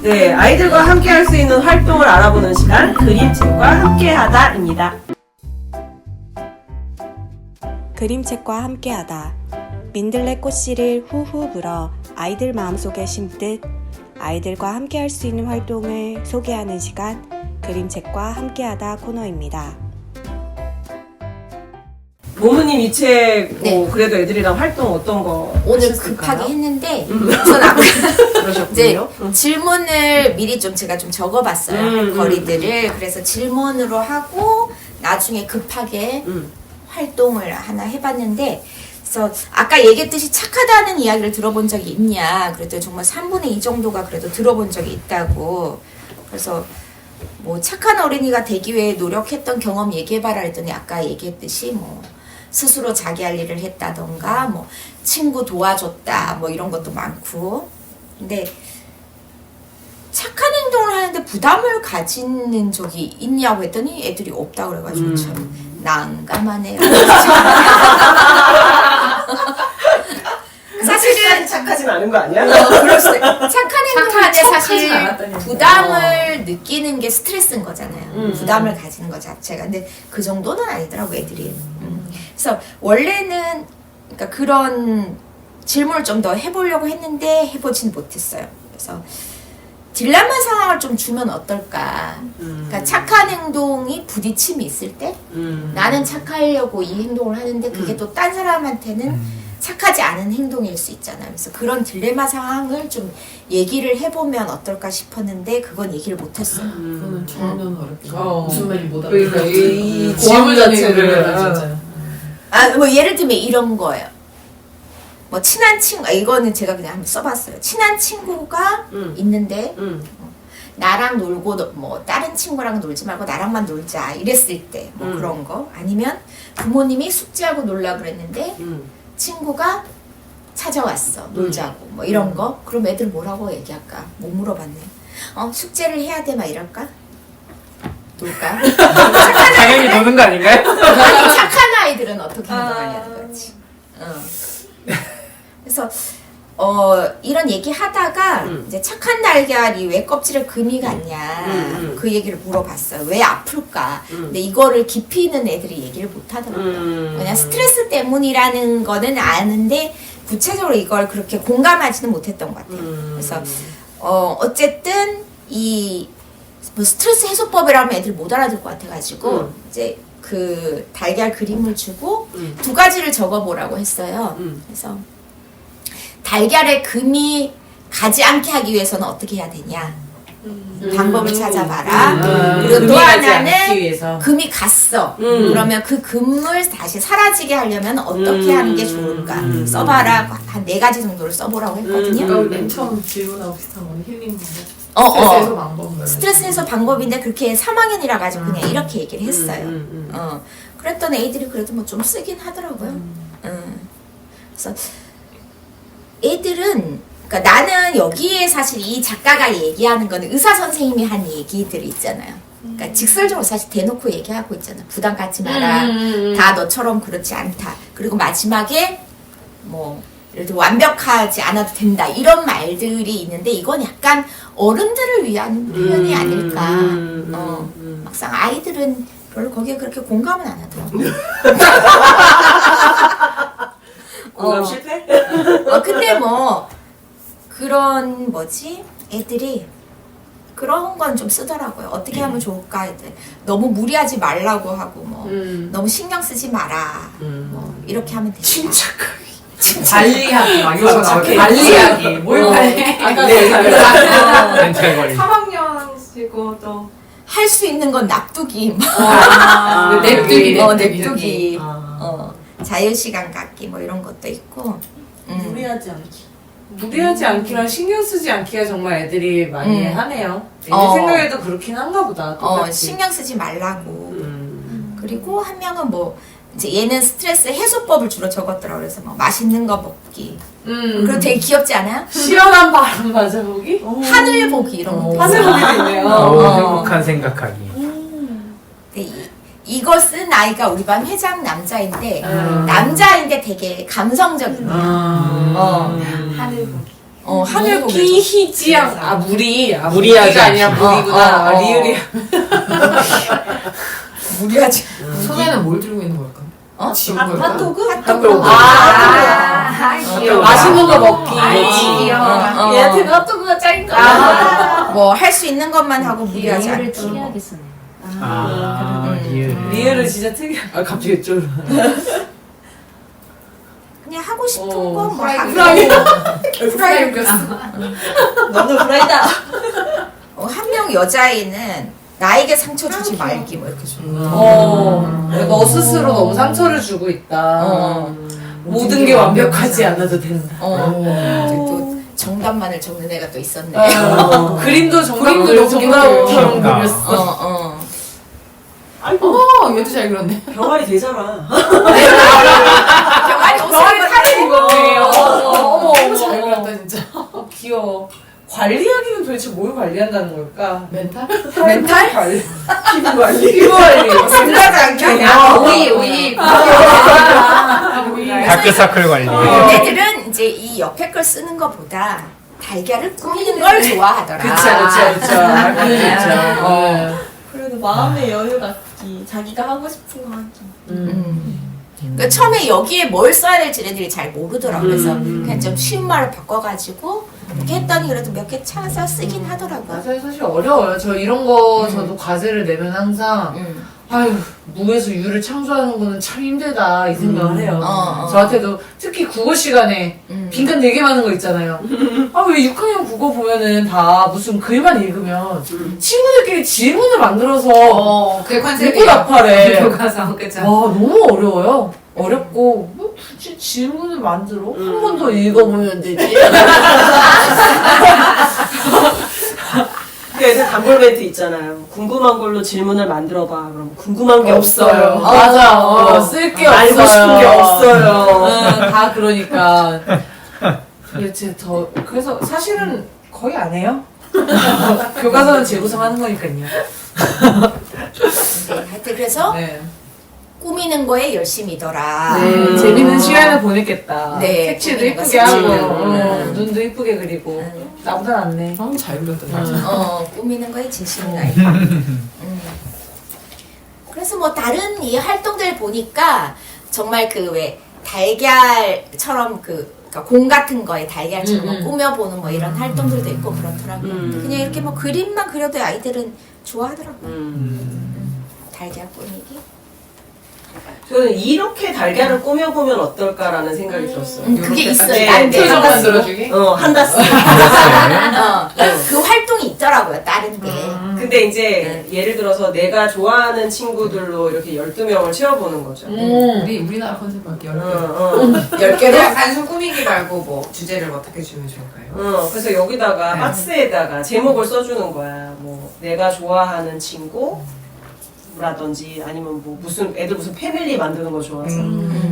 네, 아이들과 함께 할 수 있는 활동을 알아보는 시간, 그림책과 함께하다입니다. 그림책과 함께하다. 민들레 꽃씨를 후후 불어 아이들 마음속에 심듯 아이들과 함께할 수 있는 활동을 소개하는 시간, 그림책과 함께하다 코너입니다. 보무님 이 책, 네. 그래도 애들이랑 활동 어떤 거 오늘 하셨을까요? 급하게 했는데 우선 아까 이제 그러셨군요. 질문을 미리 좀 제가 좀 적어봤어요. 거리들을. 그래서 질문으로 하고 나중에 급하게 활동을 하나 해봤는데, 그래서 아까 얘기했듯이 착하다는 이야기를 들어본 적이 있냐, 그랬더니 정말 3분의 2 정도가 그래도 들어본 적이 있다고. 그래서 뭐 착한 어린이가 되기 위해 노력했던 경험 얘기해봐라 했더니 아까 얘기했듯이 뭐 스스로 자기 할 일을 했다던가 뭐 친구 도와줬다 뭐 이런 것도 많고. 근데 착한 행동을 하는데 부담을 가지는 적이 있냐고 했더니 애들이 없다 그래가지고 참 난감하네요. 사실은 착하진 않은 거 아니야? 그럴 수 착한 행동하는데 사실 않았다니까. 부담을 느끼는 게 스트레스인 거잖아요. 부담을 가지는 것 자체가. 근데 그 정도는 아니더라고 애들이. 그래서 원래는 그러니까 그런 질문을 좀 더 해보려고 했는데 해보진 못했어요. 그래서 딜레마 상황을 좀 주면 어떨까. 그러니까 착한 행동이 부딪힘이 있을 때 나는 착하려고 이 행동을 하는데 그게 또 딴 사람한테는 착하지 않은 행동일 수 있잖아요. 그래서 그런 딜레마 상황을 좀 얘기를 해보면 어떨까 싶었는데 그건 얘기를 못했어요. 그거는 저는 어렵죠. 어. 무슨 말이 못 그러니까 알아듣어요. 이 질문 자체를 진짜. 아, 뭐 예를 들면 이런 거예요. 뭐 친한 친구, 이거는 제가 그냥 한번 써봤어요. 친한 친구가 있는데 나랑 놀고 뭐 다른 친구랑 놀지 말고 나랑만 놀자 이랬을 때 뭐 그런 거. 아니면 부모님이 숙제하고 놀라 그랬는데 친구가 찾아왔어 놀자고 뭐 이런 거. 그럼 애들 뭐라고 얘기할까? 못 물어봤네. 숙제를 해야 돼 막 이럴까? 놀까? 당연히 노는 거 아닌가요? 아니 착한 아이들은 어떻게 행동하냐는 거지. 그래서 이런 얘기 하다가 이제 착한 달걀이 왜 껍질에 금이 갔냐 그 얘기를 물어봤어요. 왜 아플까? 근데 이거를 깊이 있는 애들이 얘기를 못 하더라고요. 그냥 스트레스 때문이라는 거는 아는데 구체적으로 이걸 그렇게 공감하지는 못했던 것 같아요. 그래서 어쨌든 이 뭐 스트레스 해소법이라면 애들 못 알아들 것 같아가지고 이제 그 달걀 그림을 주고 두 가지를 적어보라고 했어요. 그래서 달걀에 금이 가지 않게 하기 위해서는 어떻게 해야 되냐 방법을 찾아봐라. 그리고 또 하나는 금이 갔어. 그러면 그 금을 다시 사라지게 하려면 어떻게 하는 게 좋을까 써봐라. 한 4가지 정도를 써보라고 했거든요. 맨 처음 질문하고 비슷한 건 힐링 스트레스 방법. 스트레스 해소 방법인데 그렇게 3학년이라 가지고 그냥 이렇게 얘기를 했어요. 그랬더니 애들이 그래도 뭐 좀 쓰긴 하더라고요. 그래서 애들은 그러니까 나는 여기에 사실 이 작가가 얘기하는 거는 의사 선생님이 한 얘기들이 있잖아요. 그러니까 직설적으로 사실 대놓고 얘기하고 있잖아. 부담 갖지 마라. 다 너처럼 그렇지 않다. 그리고 마지막에 뭐 예를 들어 완벽하지 않아도 된다 이런 말들이 있는데 이건 약간 어른들을 위한 표현이 아닐까. 막상 아이들은 별로 거기에 그렇게 공감은 안 하더라고요. 공감 실패? 근데 뭐 그런 뭐지 애들이 그런 건 좀 쓰더라고요. 어떻게 하면 좋을까 했더니 너무 무리하지 말라고 하고 뭐 너무 신경 쓰지 마라. 뭐 이렇게 하면 되겠다. 침착하게. 관리하기 막 이런 거 착해. 관리하기. 뭘 관리해? 네. 3학년이고 또 할 수 있는 건 납두기. 냅두기. 냅두기. 자유시간 갖기 뭐 이런 것도 있고. 무리하지 않기. 무리하지 않기랑 신경 쓰지 않기가 정말 애들이 많이 하네요. 애들 생각에도 그렇긴 한가 보다. 똑같이. 신경 쓰지 말라고. 그리고 한 명은 뭐 이제 얘는 스트레스 해소법을 주로 적었더라고. 그래서 뭐 맛있는 거 먹기. 그리고 되게 귀엽지 않아요? 시원한 바람 맞아보기? 하늘 보기 이런 것도 하늘 있어요. 보기도 있네요. 행복한 생각하기. 근데 이거 쓴 아이가 우리 반 회장 남자인데 남자인데 되게 감성적인 거야. 하늘 보기. 하늘고개. 무기희지양. 아, 무리. 아, 무리하지 무리가 아니라 않지. 무리구나. 아, 어. 리을이. 무리하지. 손에는 뭘 들고 있는 걸까? 지금 걸까? 핫도그? 핫도그. 귀여워. 맛있는 거 먹기. 귀여워. 얘한테는 핫도그가 짱인가? 뭐 할 수 있는 것만 하고 무리하지 예를 않고. 특이하게 쓰네. 리을. 리을은 진짜 특이해. 아, 갑자기 이쪽으로. 그냥 하고 싶은 어, 거 뭐 하고. 프라이 웃겼어. 너는 프라이다. 한 명 여자애는 나에게 상처 주지 말기 뭐 이렇게 줘. 너 스스로 너무 상처를 주고 있다. 모든 게 완벽하지 않아도 된다. 이제 또 정답만을 적는 애가 또 있었네. 그림도 그림도 너무 정답처럼 귀엽다. 그렸어. 아이고 얘도 잘 그렸네. 병아리 되잖아. 병아리 옷을 사는 거예요. 어머, 잘 그렸다 진짜. 귀여워. 관리하기는 도대체 뭘 관리한다는 걸까? 멘탈? 멘탈? 관리. 피부 관리. 피부 관리. 생각하지 않겠냐? 아, 오이. 다크서클 관리. 얘들은 이제 이 옆에 걸 쓰는 것보다 달걀을 꾸미는 걸 좋아하더라. 그쵸. 그래도 마음의 여유 갖기, 자기가 하고 싶은 거 하기. 그러니까 처음에 여기에 뭘 써야 될지 애들이 잘 모르더라고. 그래서 그냥 좀 쉬운 말을 바꿔가지고 이렇게 했더니 그래도 몇 개 찾아서 쓰긴 하더라고요. 맞아요. 사실 어려워요. 저 이런 거 저도 과제를 내면 항상 아유, 무에서 유를 창조하는 거는 참 힘들다 이 생각을 해요. 저한테도 특히 국어 시간에 빈칸 되게 많은 거 있잖아요. 아, 왜 6학년 국어 보면은 다 무슨 글만 읽으면 친구들끼리 질문을 만들어서 그게 읽고 컨셉이야. 답하래. 교과서 그쵸? 와, 너무 어려워요. 어렵고 뭐 굳이 질문을 만들어? 한 번 더 읽어보면 되지. 그 애들 단골 멘트 있잖아요. 궁금한 걸로 질문을 만들어봐. 그럼 궁금한 게 없어요. 맞아. 쓸 게 없어요. 알고 싶은 게 없어요. 다 그러니까. 도대체 그래서 사실은 거의 안 해요. 교과서는 재구성하는 거니까요. 하여튼 그래서 네. 꾸미는 거에 열심이더라. 재밌는 시간을 보냈겠다. 네, 색칠도 꾸미는 거 이쁘게 하고, 색칠. 눈도 이쁘게 그리고. 나보다 낫네. 잘 그렸다 진짜. 꾸미는 거에 진심인 아이다. 그래서 뭐 다른 이 활동들 보니까 정말 그 왜 달걀처럼 그러니까 공 같은 거에 달걀처럼 꾸며보는 뭐 이런 활동들도 있고 그렇더라고요. 그냥 이렇게 뭐 그림만 그려도 아이들은 좋아하더라고요. 달걀 꾸미기. 저는 이렇게 달걀을 꾸며보면 어떨까라는 생각이 들었어요. 그게 있어요. 네, 다른 데 표정 한다스. 만들어주기? 한다스. 그 활동이 있더라고요. 다른 데. 근데 이제 예를 들어서 내가 좋아하는 친구들로 이렇게 12명을 채워보는 거죠. 우리나라 컨셉 할게요. 10개를 그냥 단순 꾸미기 말고 뭐 주제를 어떻게 주면 좋을까요? 그래서 여기다가 박스에다가 제목을 써주는 거야. 뭐 내가 좋아하는 친구 라든지 아니면 뭐 애들 무슨 패밀리 만드는 거 좋아해서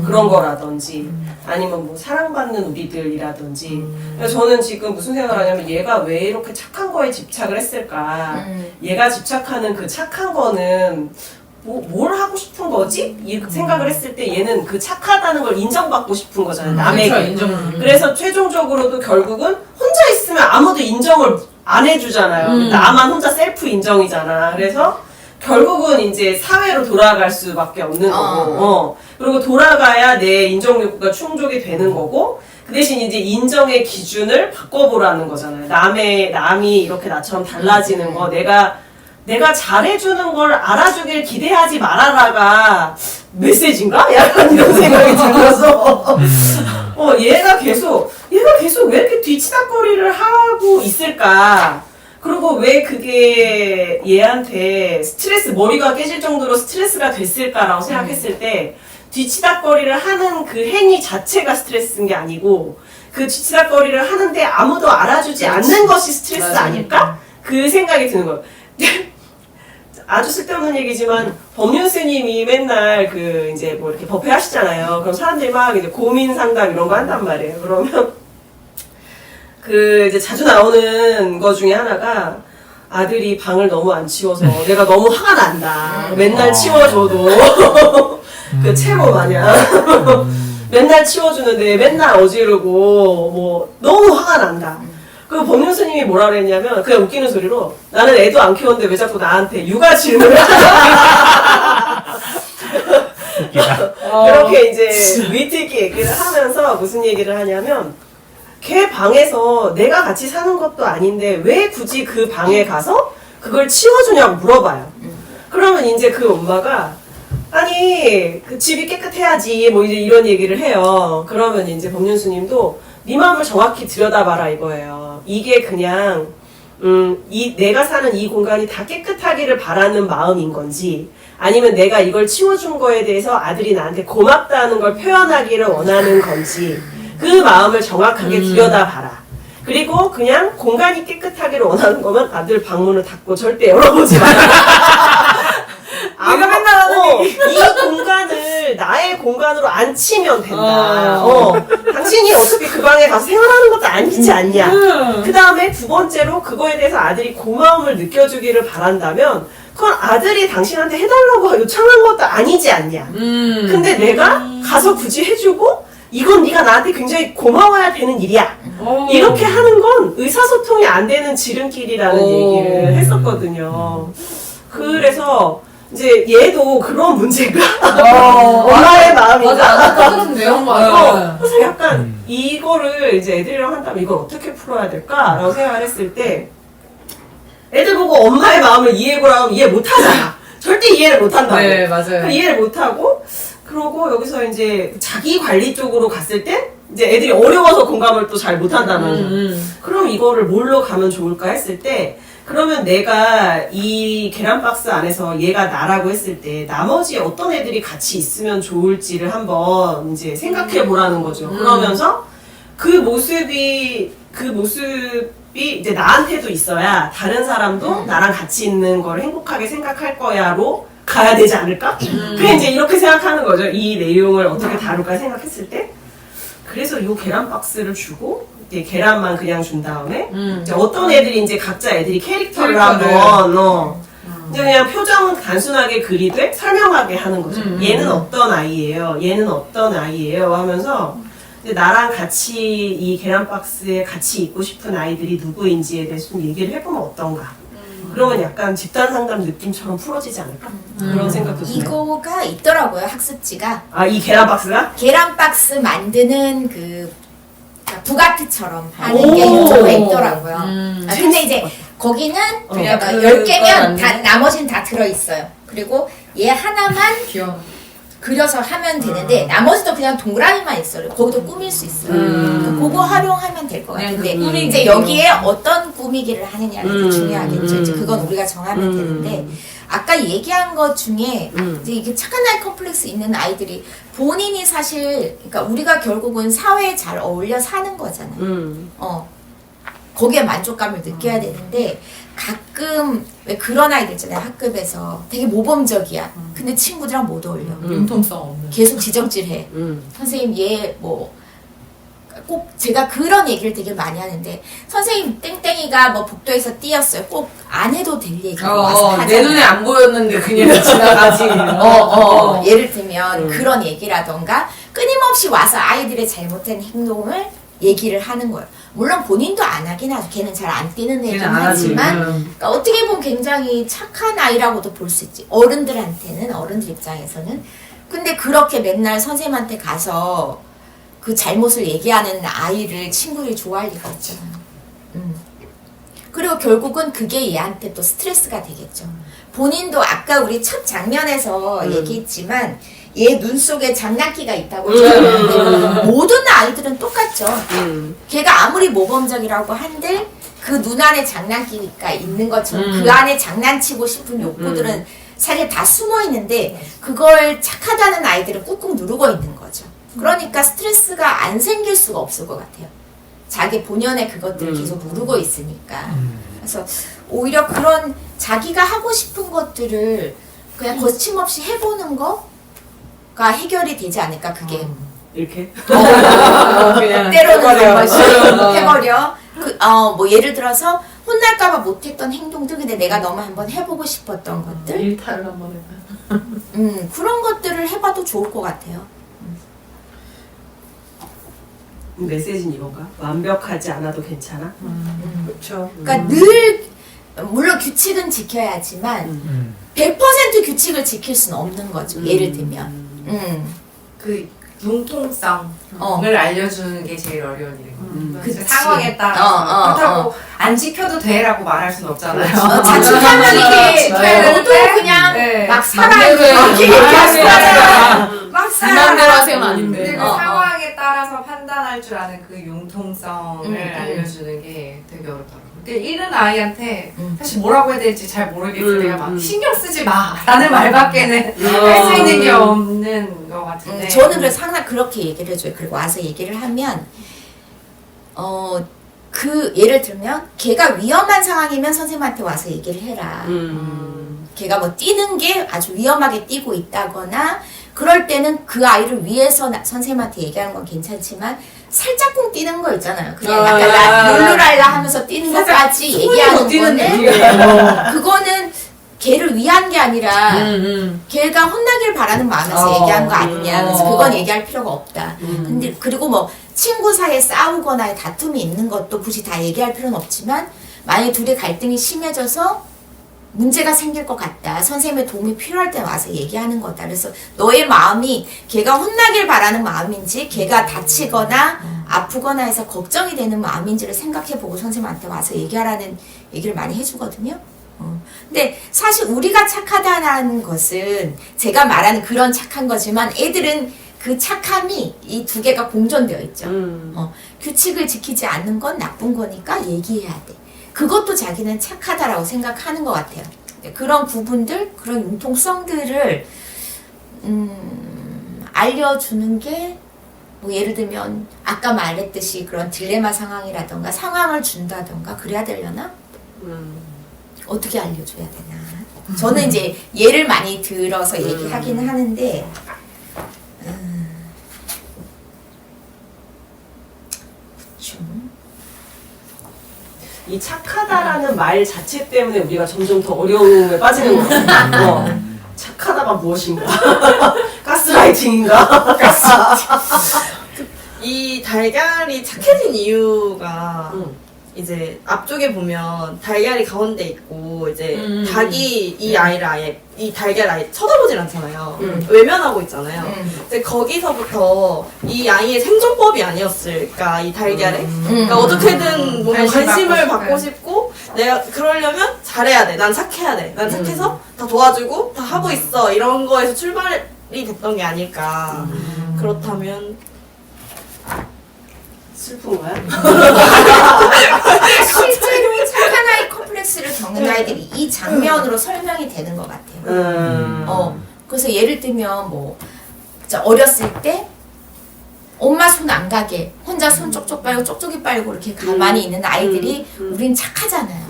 그런 거라든지 아니면 뭐 사랑받는 우리들이라든지 그래서 저는 지금 무슨 생각을 하냐면 얘가 왜 이렇게 착한 거에 집착을 했을까 얘가 집착하는 그 착한 거는 뭘 하고 싶은 거지? 이 생각을 했을 때 얘는 그 착하다는 걸 인정받고 싶은 거잖아요 남에게 그렇죠, 인정. 그래서 최종적으로도 결국은 혼자 있으면 아무도 인정을 안 해주잖아요 나만 혼자 셀프 인정이잖아 그래서 결국은 이제 사회로 돌아갈 수밖에 없는 거고, 그리고 돌아가야 내 인정 욕구가 충족이 되는 거고, 그 대신 이제 인정의 기준을 바꿔보라는 거잖아요. 남이 이렇게 나처럼 달라지는 거, 내가 잘해주는 걸 알아주길 기대하지 말아라가 메시지인가? 약간 이런 생각이 들어서, 얘가 계속 왜 이렇게 뒤치다거리를 하고 있을까? 그리고 왜 그게 얘한테 머리가 깨질 정도로 스트레스가 됐을까라고 생각했을 때 뒤치다꺼리를 하는 그 행위 자체가 스트레스인 게 아니고 그 뒤치다꺼리를 하는데 아무도 알아주지 않는 것이 스트레스 아닐까? 그 생각이 드는 거예요. 아주 쓸데없는 얘기지만 법륜 스님이 맨날 그 이제 뭐 이렇게 법회 하시잖아요. 그럼 사람들이 막 이제 고민 상담 이런 거 한단 말이에요. 그러면 그 이제 자주 나오는 거 중에 하나가 아들이 방을 너무 안 치워서 내가 너무 화가 난다. 맨날 치워줘도 그 채로 마냥 맨날 치워주는데 맨날 어지르고 뭐 너무 화가 난다. 그 법륜스님이 뭐라 그랬냐면 그냥 웃기는 소리로 나는 애도 안 키웠는데 왜 자꾸 나한테 육아 질문을 그렇게 이제 위트 있게 얘기를 하면서 무슨 얘기를 하냐면 걔 방에서 내가 같이 사는 것도 아닌데 왜 굳이 그 방에 가서 그걸 치워주냐고 물어봐요. 그러면 이제 그 엄마가 아니 그 집이 깨끗해야지 뭐 이제 이런 얘기를 해요. 그러면 이제 법륜스님도 네 마음을 정확히 들여다봐라 이거예요. 이게 그냥 이 내가 사는 이 공간이 다 깨끗하기를 바라는 마음인 건지 아니면 내가 이걸 치워준 거에 대해서 아들이 나한테 고맙다는 걸 표현하기를 원하는 건지 그 마음을 정확하게 들여다봐라. 그리고 그냥 공간이 깨끗하기를 원하는 거면 아들 방문을 닫고 절대 열어보지 마라. 내가 맨날 하는 이 공간을 나의 공간으로 안 치면 된다. 당신이 어차피 그 방에 가서 생활하는 것도 아니지 않냐. 그 다음에 두 번째로 그거에 대해서 아들이 고마움을 느껴주기를 바란다면 그건 아들이 당신한테 해달라고 요청한 것도 아니지 않냐. 근데 내가 가서 굳이 해주고 이건 네가 나한테 굉장히 고마워야 되는 일이야. 이렇게 하는 건 의사소통이 안 되는 지름길이라는 얘기를 했었거든요. 그래서 이제 얘도 그런 문제가 엄마의 마음인가? 맞아, 똑같은 내용 맞아. 그래서 약간 이거를 이제 애들이랑 한다면 이걸 어떻게 풀어야 될까라고 생각을 했을 때 애들 보고 엄마의 마음을 이해해보라고 하면 이해 못하잖아. 절대 이해를 못한다고. 네, 맞아요. 이해를 못하고 그러고 여기서 이제 자기 관리 쪽으로 갔을 때 이제 애들이 어려워서 공감을 또 잘 못한다면서 그럼 이거를 뭘로 가면 좋을까 했을 때 그러면 내가 이 계란 박스 안에서 얘가 나라고 했을 때 나머지 어떤 애들이 같이 있으면 좋을지를 한번 이제 생각해 보라는 거죠. 그러면서 그 모습이 이제 나한테도 있어야 다른 사람도 나랑 같이 있는 걸 행복하게 생각할 거야로 가야 되지 않을까? 그냥 이제 이렇게 생각하는 거죠. 이 내용을 어떻게 다룰까 생각했을 때. 그래서 이 계란 박스를 주고 이제 계란만 그냥 준 다음에 이제 어떤 애들이 이제 각자 애들이 캐릭터를 한번 이제 그냥 표정은 단순하게 그리되 설명하게 하는 거죠. 얘는 어떤 아이예요. 얘는 어떤 아이예요. 하면서 이제 나랑 같이 이 계란 박스에 같이 있고 싶은 아이들이 누구인지에 대해서 좀 얘기를 해보면 어떤가. 그러면 약간 집단 상담 느낌처럼 풀어지지 않을까? 그런 생각도 드네요. 이거가 있더라고요, 학습지가. 아, 이 계란 박스가? 계란 박스 만드는 그러니까 부가티처럼 하는 오. 게 유튜브에 있더라고요. 음. 근데 이제 거기는 그냥 그러니까 그걸 10개면 다, 나머지는 다 들어있어요. 그리고 얘 하나만 귀여워. 그려서 하면 되는데 나머지도 그냥 동그라미만 있어요. 거기도 꾸밀 수 있어요. 그거 활용하면 될 것 같은데 그냥 그 꾸미기. 이제 여기에 어떤 꾸미기를 하느냐가 더 중요하겠죠. 이제 음. 그건 우리가 정하면 되는데 아까 얘기한 것 중에 음. 이제 이게 착한 아이 컴플렉스 있는 아이들이 본인이 사실 그러니까 우리가 결국은 사회에 잘 어울려 사는 거잖아요. 거기에 만족감을 느껴야 되는데 가끔 왜 그런 아이들 있잖아요. 학급에서 되게 모범적이야. 근데 친구들이랑 못 어울려. 융통성 없는. 계속 지적질해. 선생님 얘 뭐 꼭 제가 그런 얘기를 되게 많이 하는데 선생님 땡땡이가 뭐 복도에서 뛰었어요. 꼭 안 해도 될 얘기를 와서 하잖아요. 내 눈에 안 보였는데 그냥 지나가지. 예를 들면 그런 얘기라던가 끊임없이 와서 아이들의 잘못된 행동을 얘기를 하는 거예요. 물론 본인도 안 하긴 하죠. 걔는 잘 안 뛰는 애긴 걔는 안 하지. 하지만 그러니까 어떻게 보면 굉장히 착한 아이라고도 볼 수 있지. 어른들한테는 어른들 입장에서는. 근데 그렇게 맨날 선생님한테 가서 그 잘못을 얘기하는 아이를 친구들이 좋아할 리가 없잖아요. 그리고 결국은 그게 얘한테 또 스트레스가 되겠죠. 본인도 아까 우리 첫 장면에서 얘기했지만 얘 눈 속에 장난기가 있다고 했는데 모든 아이들은 똑같죠. 걔가 아무리 모범적이라고 한들 그 눈 안에 장난기가 있는 것처럼 그 안에 장난치고 싶은 욕구들은 사실 다 숨어 있는데 그걸 착하다는 아이들은 꾹꾹 누르고 있는 거죠. 그러니까 스트레스가 안 생길 수가 없을 것 같아요. 자기 본연의 그것들을 계속 누르고 있으니까. 그래서 오히려 그런 자기가 하고 싶은 것들을 그냥 거침없이 해보는 거가 해결이 되지 않을까 그게. 이렇게? 그냥 때로는 한 번씩 해버려. 해버려. 뭐 예를 들어서 혼날까봐 못했던 행동들 근데 내가 너무 한번 해보고 싶었던 것들 일탈을 한번 해봐. 그런 것들을 해봐도 좋을 것 같아요. 메시지는 이건가? 완벽하지 않아도 괜찮아? 그렇죠. 그러니까 늘 물론 규칙은 지켜야지만 100% 규칙을 지킬 수는 없는 거죠. 예를 들면. 그 융통성을 어. 알려주는 게 제일 어려운 일인 것 같아요. 그치. 상황에 따라서 그렇다고 안 지켜도 돼라고 말할 수는 없잖아요. 자칫하면 이게 너도 그냥 네. 막 살아 맘대로 해. 이렇게 얘기하시잖아. 막 맘대로 살아. 하세요 아닌데. 근데 그 어, 어. 상황에 따라서 판단할 줄 아는 그 융통성을 알려주는 게 되게 어렵더라고요. 근데 이른 아이한테 사실 뭐라고 해야 될지 잘 모르겠을 때가 막 신경 쓰지 마라는 말밖에는 할 수 있는 게 없는 것 같은데. 저는 그래서 항상 그렇게 얘기를 해줘요. 그리고 와서 얘기를 하면 그 예를 들면 걔가 위험한 상황이면 선생님한테 와서 얘기를 해라. 걔가 뭐 뛰는 게 아주 위험하게 뛰고 있다거나 그럴 때는 그 아이를 위해서 선생님한테 얘기하는 건 괜찮지만 살짝쿵 뛰는 거 있잖아요. 그냥 약간 룰루랄라 하면서 뛰는 것까지 얘기하는 거는 그거는 걔를 위한 게 아니라 걔가 혼나길 바라는 마음에서 얘기한 거 아니냐. 그래서 그건 얘기할 필요가 없다. 근데 그리고 뭐 친구 사이에 싸우거나 다툼이 있는 것도 굳이 다 얘기할 필요는 없지만 만약에 둘이 갈등이 심해져서 문제가 생길 것 같다. 선생님의 도움이 필요할 때 와서 얘기하는 거다. 그래서 너의 마음이 걔가 혼나길 바라는 마음인지 걔가 다치거나 아프거나 해서 걱정이 되는 마음인지를 생각해보고 선생님한테 와서 얘기하라는 얘기를 많이 해주거든요. 근데 사실 우리가 착하다는 것은 제가 말하는 그런 착한 거지만 애들은 그 착함이 이 두 개가 공존되어 있죠. 규칙을 지키지 않는 건 나쁜 거니까 얘기해야 돼. 그것도 자기는 착하다라고 생각하는 것 같아요. 그런 부분들, 그런 융통성들을 알려주는 게 뭐 예를 들면 아까 말했듯이 그런 딜레마 상황이라던가 상황을 준다던가 그래야 되려나? 어떻게 알려줘야 되나? 저는 이제 예를 많이 들어서 얘기하기는 하는데 이 착하다라는 말 자체 때문에 우리가 점점 더 어려움에 빠지는 것 같아요. 착하다가 무엇인가? 가스라이팅인가? 이 달걀이 착해진 이유가 이제 앞쪽에 보면 달걀이 가운데 있고 이제 닭이 이 아이를 아예 이 달걀 아예 쳐다보질 않잖아요. 외면하고 있잖아요. 근데 거기서부터 이 아이의 생존법이 아니었을까 이 달걀에. 그러니까 어떻게든 뭔가 관심을 받고 싶고 내가 그러려면 잘해야 돼. 난 착해야 돼. 난 착해서 다 도와주고 다 하고 있어. 이런 거에서 출발이 됐던 게 아닐까. 그렇다면 슬픈 거야? 실제로 착한 아이 컴플렉스를 겪는 아이들이 이 장면으로 설명이 되는 것 같아요. 그래서 예를 들면 뭐 진짜 어렸을 때 엄마 손 안 가게 혼자 손 쪽쪽 빨고 쪽쪽이 빨고 이렇게 가만히 있는 아이들이 우린 착하잖아요.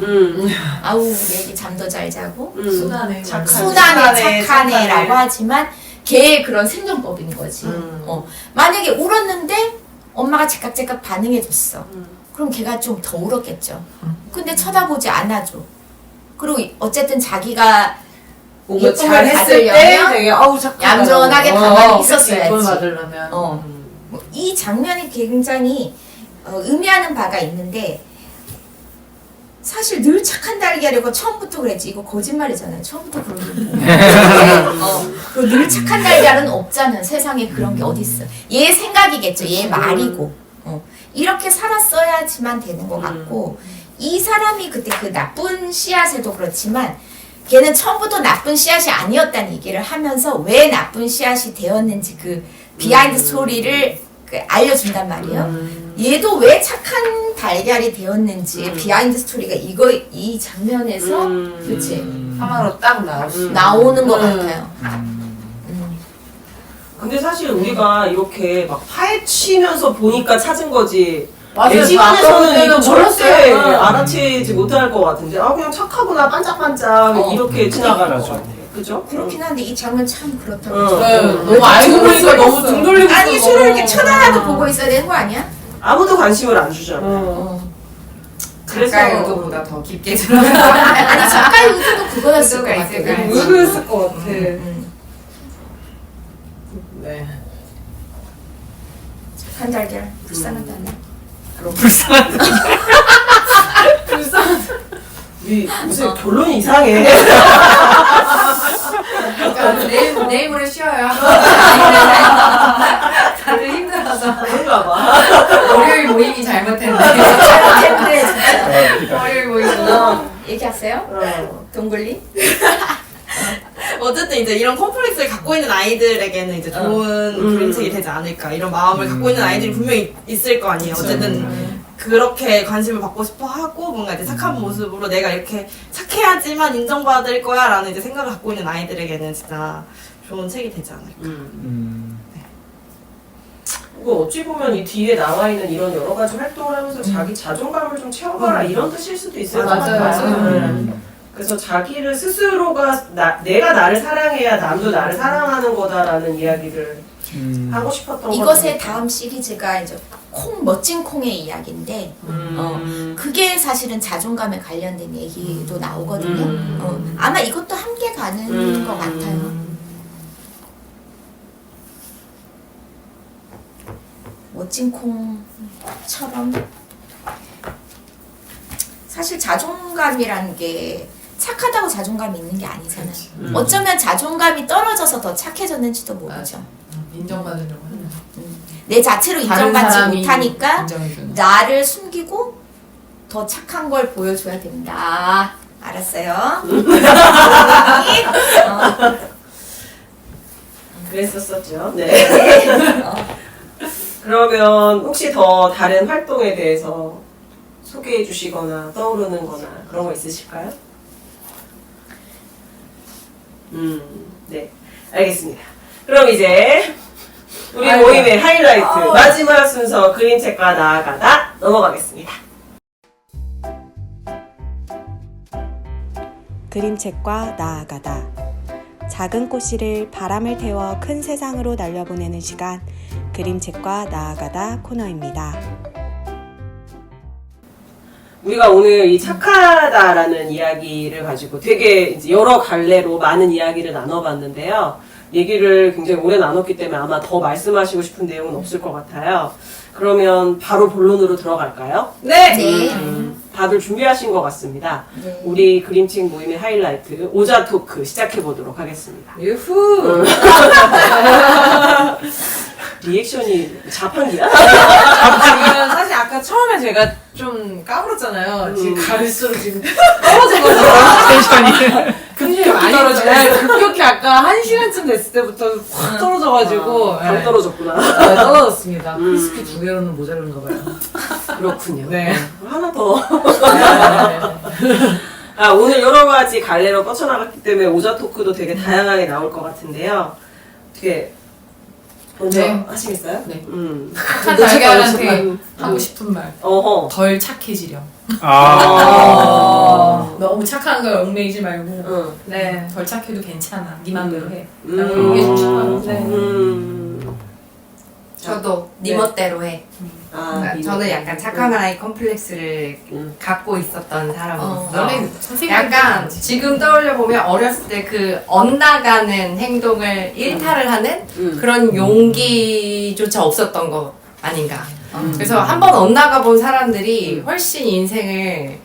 아우 우리 애기 잠도 잘 자고 순하네. 순하네 착하네라고 하지만 걔의 그런 생존법인 거지. 만약에 울었는데 엄마가 제깍제깍 반응해줬어. 그럼 걔가 좀 더 울었겠죠. 근데 쳐다보지 않아줘. 그리고 어쨌든 자기가 뭔가 예쁨을 잘했을 때 받으려면 되게 아우 착하다. 얌전하게 가만히 있었어야지. 예쁨을 받으려면. 뭐이 장면이 굉장히 의미하는 바가 있는데 사실 늘 착한 달걀이고 처음부터 그랬지. 이거 거짓말이잖아요. 처음부터 그러는 그리고 늘 착한 달걀은 없잖아요. 세상에 그런 게 어딨어. 얘 생각이겠죠. 얘 말이고. 이렇게 살았어야지만 되는 것 같고 이 사람이 그때 그 나쁜 씨앗에도 그렇지만 걔는 처음부터 나쁜 씨앗이 아니었다는 얘기를 하면서 왜 나쁜 씨앗이 되었는지 그 비하인드 스토리를 알려준단 말이에요. 얘도 왜 착한 달걀이 되었는지 비하인드 스토리가 이 장면에서 그치 하나로 딱 나오는 것 같아요. 근데 사실 우리가 이렇게 막 파헤치면서 보니까 찾은 거지. 맞아요. 내 집안에서는 때는 이거 절대 몰랐어요. 알아채지 못할 것 같은데. 아 그냥 착하구나 반짝반짝 이렇게 지나가는 것 맞아. 같아. 그죠? 그렇긴 한데 이 장면 참 그렇다고. 너무 알고 보니까 너무 등 돌리고 아니 있어. 서로 이렇게 쳐다라도 보고 있어야 되는 거 아니야? 아무도 관심을 안 주잖아. 그래서 작가의 의도보다 더 깊게 들어가. 아니 작가의 의도도 그거였을 것 의도가 같아. 있을 거야. 의도였을 것 같아. 네. 착한 달걀 불쌍하다네. 이 무슨 결론이 이상해. 그러니까 내일 모레 쉬어요. 다들 힘들어서. 그런가 봐. 월요일 모임이 잘못했네. 잘못했네 진짜. 월요일 모임. 얘기하세요? 동글리? 어쨌든 이제 이런 컴플렉스를 갖고 있는 아이들에게는 이제 좋은 그림책이 되지 않을까 이런 마음을 갖고 있는 아이들이 분명히 있을 거 아니에요. 어쨌든 그렇게 관심을 받고 싶어 하고 뭔가 이제 착한 모습으로 내가 이렇게 착해야지만 인정받을 거야 라는 이제 생각을 갖고 있는 아이들에게는 진짜 좋은 책이 되지 않을까. 이거 어찌 보면 이 뒤에 나와 있는 이런 여러 가지 활동을 하면서 자기 자존감을 좀 채워가라 이런 뜻일 수도 있을 것 맞아요. 같아요. 그래서 자기를 스스로가 내가 나를 사랑해야 남도 나를 사랑하는 거다라는 이야기를 하고 싶었던 이것의 거죠. 다음 시리즈가 이제 멋진 콩의 이야기인데 그게 사실은 자존감에 관련된 얘기도 나오거든요. 아마 이것도 함께 가는 것 같아요. 멋진 콩처럼 사실 자존감이라는 게 착하다고 자존감이 있는 게 아니잖아요. 어쩌면 자존감이 떨어져서 더 착해졌는지도 모르죠. 인정받으려고 하는. 내 자체로 다른 인정받지 사람이 못하니까 인정해주는. 나를 숨기고 더 착한 걸 보여줘야 된다. 알았어요? 그랬었었죠. 네. 그러면 혹시 더 다른 활동에 대해서 소개해 주시거나 떠오르는 거나 그런 거 있으실까요? 네. 알겠습니다. 그럼 이제 우리 모임의 하이라이트 마지막 순서 그림책과 나아가다 넘어가겠습니다. 그림책과 나아가다. 작은 꽃씨를 바람을 태워 큰 세상으로 날려보내는 시간, 그림책과 나아가다 코너입니다. 우리가 오늘 이 착하다라는 이야기를 가지고 되게 이제 여러 갈래로 많은 이야기를 나눠봤는데요. 얘기를 굉장히 오래 나눴기 때문에 아마 더 말씀하시고 싶은 내용은 없을 것 같아요. 그러면 바로 본론으로 들어갈까요? 네. 다들 준비하신 것 같습니다. 네. 우리 그림책 모임의 하이라이트 오자 토크 시작해 보도록 하겠습니다. 유후. 리액션이 자판기야? 지금 사실 아까 처음에 제가 좀 까불었잖아요. 지금 갈수록 지금 떨어져가지고 텐션이. 급격히 많이 떨어져요. 급격히 아까 1시간쯤 됐을 때부터 확 떨어져가지고 당 떨어졌구나. 네, 떨어졌습니다. 크리스피 2개로는 모자른가 봐요. 그렇군요. 네. 하나 더. 오늘 여러 가지 갈래로 뻗쳐나갔기 때문에 오자 토크도 되게 다양하게 나올 것 같은데요. 어떻게 먼저 네. 하시겠어요? 네. 착한 착한 달걀한테 하고 싶은 말. 어허. 덜 착해지렴. 너무 착한 걸 얽매이지 말고 응. 네. 덜 착해도 괜찮아. 네 맘대로 해. 음. 이게 좀 싶어요. 네. 저도 네 멋대로 해. 저는 약간 착한 아이 컴플렉스를 갖고 있었던 사람으로서 원래 약간 지금 떠올려 보면 어렸을 때 그 엇나가는 행동을 일탈을 하는 그런 용기조차 없었던 거 아닌가. 그래서 한번 엇나가 본 사람들이 훨씬 인생을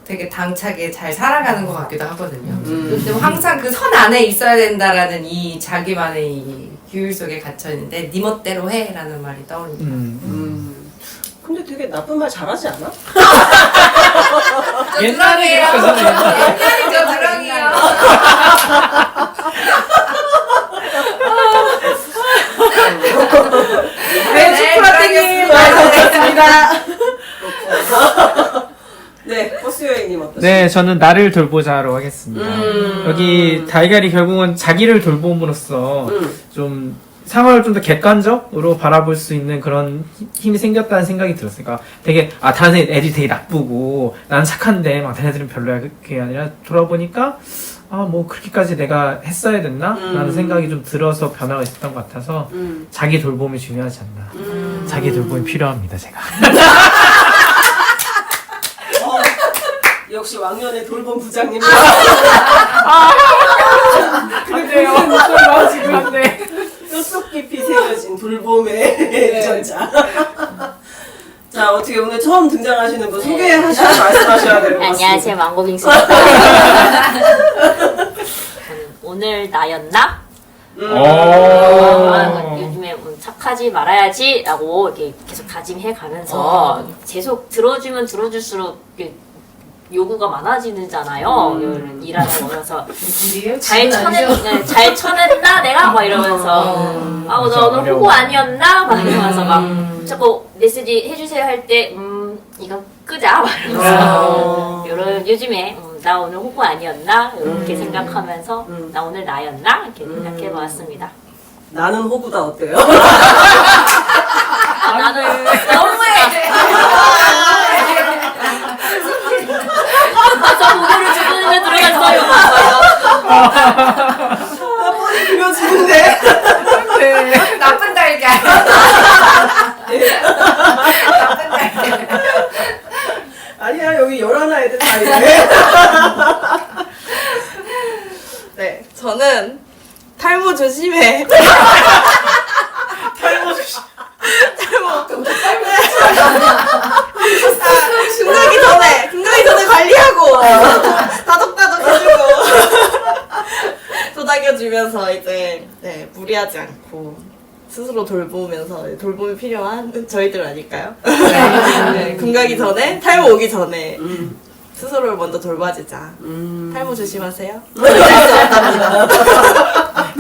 되게 당차게 잘 살아가는 것 같기도 하거든요. 근데 항상 그 선 안에 있어야 된다라는 이 자기만의 이 규율 속에 갇혀 있는데 네 멋대로 해라는 말이 떠오릅니다. 근데 되게 나쁜 말 잘하지 않아? 옛날에 저 드렁이요. 네, 초콜릿님 말씀드렸습니다. 네, 버스 여행님 어떠세요? 네, 저는 나를 돌보자로 하겠습니다. 여기 달걀이 결국은 자기를 돌봄으로써 좀 상황을 좀 더 객관적으로 바라볼 수 있는 그런 힘이 생겼다는 생각이 들었어요. 그러니까 되게, 다른 애들이 되게 나쁘고, 나는 착한데, 막, 다른 애들은 별로야. 그게 아니라, 돌아보니까, 뭐, 그렇게까지 내가 했어야 됐나? 라는 생각이 좀 들어서 변화가 있었던 것 같아서, 자기 돌봄이 중요하지 않나. 자기 돌봄이 필요합니다, 제가. 역시 왕년의 돌봄 부장님. 그래요. 지금 안 돼. 뼛속 깊이 새겨진 돌봄의 유전자. 자, 어떻게 오늘 처음 등장하시는 분 소개하시고 말씀하셔야 될 것 같습니다. 안녕하세요, 망고빙수입니다. 오늘 나였나? 요즘에 착하지 말아야지라고 이렇게 계속 다짐해 가면서 계속 들어주면 들어줄수록 이렇게 요구가 많아지잖아요. 일하다 보면서 잘 쳐냈나 내가 막 이러면서 나 오늘 호구 아니었나 막 이러면서 막 자꾸 메시지 해주세요 할 때 이거 끄자 막 이러면서 이런 요즘에 나 오늘 호구 아니었나 이렇게 생각하면서 나 오늘 나였나 이렇게 생각해보았습니다. 나는 호구다 어때요? 나는 너무해. 저 고개를 주문에 들어갔어요. 뻔히 그려지는데. 나쁜 달걀. 나쁜 달걀. 아니야, 여기 11 애들 다 있네. 네, 저는 탈모 조심해. 탈모 조심. 금가기 전에 관리하고 다독다독 해주고 도닥여주면서 이제 네, 무리하지 않고 스스로 돌보면서 돌봄이 필요한 저희들 아닐까요? 네, 금가기 전에 탈모 오기 전에 스스로를 먼저 돌봐주자. 탈모 조심하세요.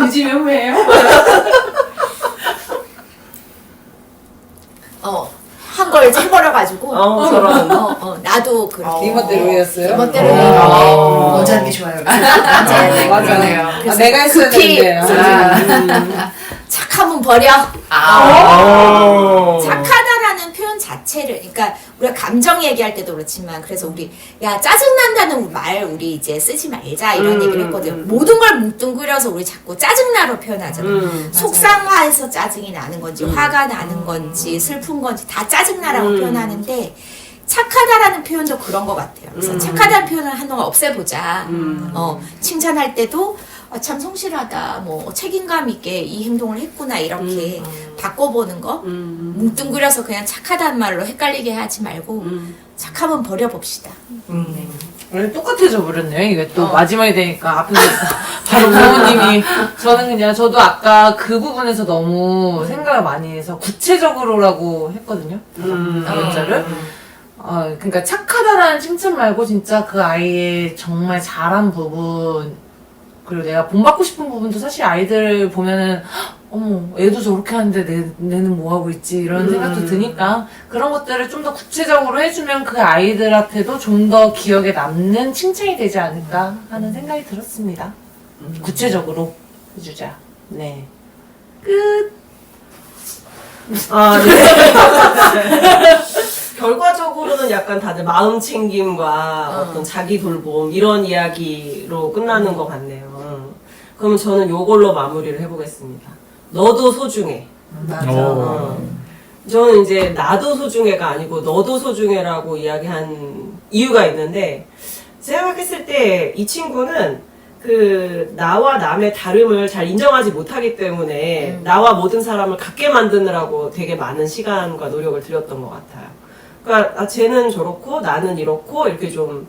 이 집에 후회해요? 한 걸 해버려가지고 저런. 나도 그렇게 이멋대로였어요? 이멋대로 여자는 게 좋아요. 맞아요. 내가 했어야 티 되는데요. 착함은 버려. 착하다라는 표현 자체를, 그러니까 우리가 감정 얘기할 때도 그렇지만, 그래서 우리 야 짜증난다는 말 우리 이제 쓰지 말자 이런 얘기를 했거든. 모든 걸 뭉뚱그려서 우리 자꾸 짜증나로 표현하잖아. 속상해서 짜증이 나는 건지 화가 나는 건지 슬픈 건지 다 짜증나라고 표현하는데, 착하다라는 표현도 그런 것 같아요. 그래서 착하다는 표현을 한동안 없애보자. 칭찬할 때도 참 성실하다, 뭐 책임감 있게 이 행동을 했구나 이렇게 바꿔보는 거. 뭉뚱그려서 그냥 착하다는 말로 헷갈리게 하지 말고 착함은 버려봅시다. 원래 똑같아져 버렸네요. 이게 또 마지막에 되니까 앞에서 바로 부모님이 저도 아까 그 부분에서 너무 생각을 많이 해서 구체적으로라고 했거든요. 문자를. 그러니까 착하다라는 칭찬 말고 진짜 그 아이의 정말 잘한 부분, 그리고 내가 본받고 싶은 부분도 사실 아이들 보면은 어머 애도 저렇게 하는데 내는 뭐 하고 있지 이런 생각도 드니까 그런 것들을 좀 더 구체적으로 해주면 그 아이들한테도 좀 더 기억에 남는 칭찬이 되지 않을까 하는 생각이 들었습니다. 구체적으로 해주자. 네. 끝. 결과적으로는 약간 다들 마음 챙김과 어떤 자기 돌봄 이런 이야기로 끝나는 것 같네요. 그러면 저는 요걸로 마무리를 해보겠습니다. 너도 소중해. 저는 이제 나도 소중해가 아니고 너도 소중해라고 이야기한 이유가 있는데, 생각했을 때 이 친구는 그 나와 남의 다름을 잘 인정하지 못하기 때문에 나와 모든 사람을 같게 만드느라고 되게 많은 시간과 노력을 들였던 것 같아요. 그러니까 쟤는 저렇고 나는 이렇고 이렇게 좀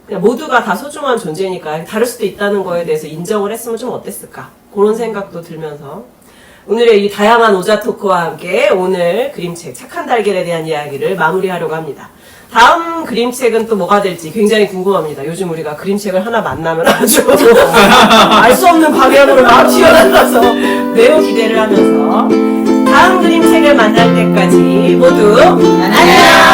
그냥 모두가 다 소중한 존재니까 다를 수도 있다는 거에 대해서 인정을 했으면 좀 어땠을까, 그런 생각도 들면서 오늘의 이 다양한 오자 토크와 함께 오늘 그림책 착한 달걀에 대한 이야기를 마무리하려고 합니다. 다음 그림책은 또 뭐가 될지 굉장히 궁금합니다. 요즘 우리가 그림책을 하나 만나면 아주 알 수 없는 방향으로 막 튀어나가서 매우 기대를 하면서 다음 그림책을 만날 때까지 모두 안녕!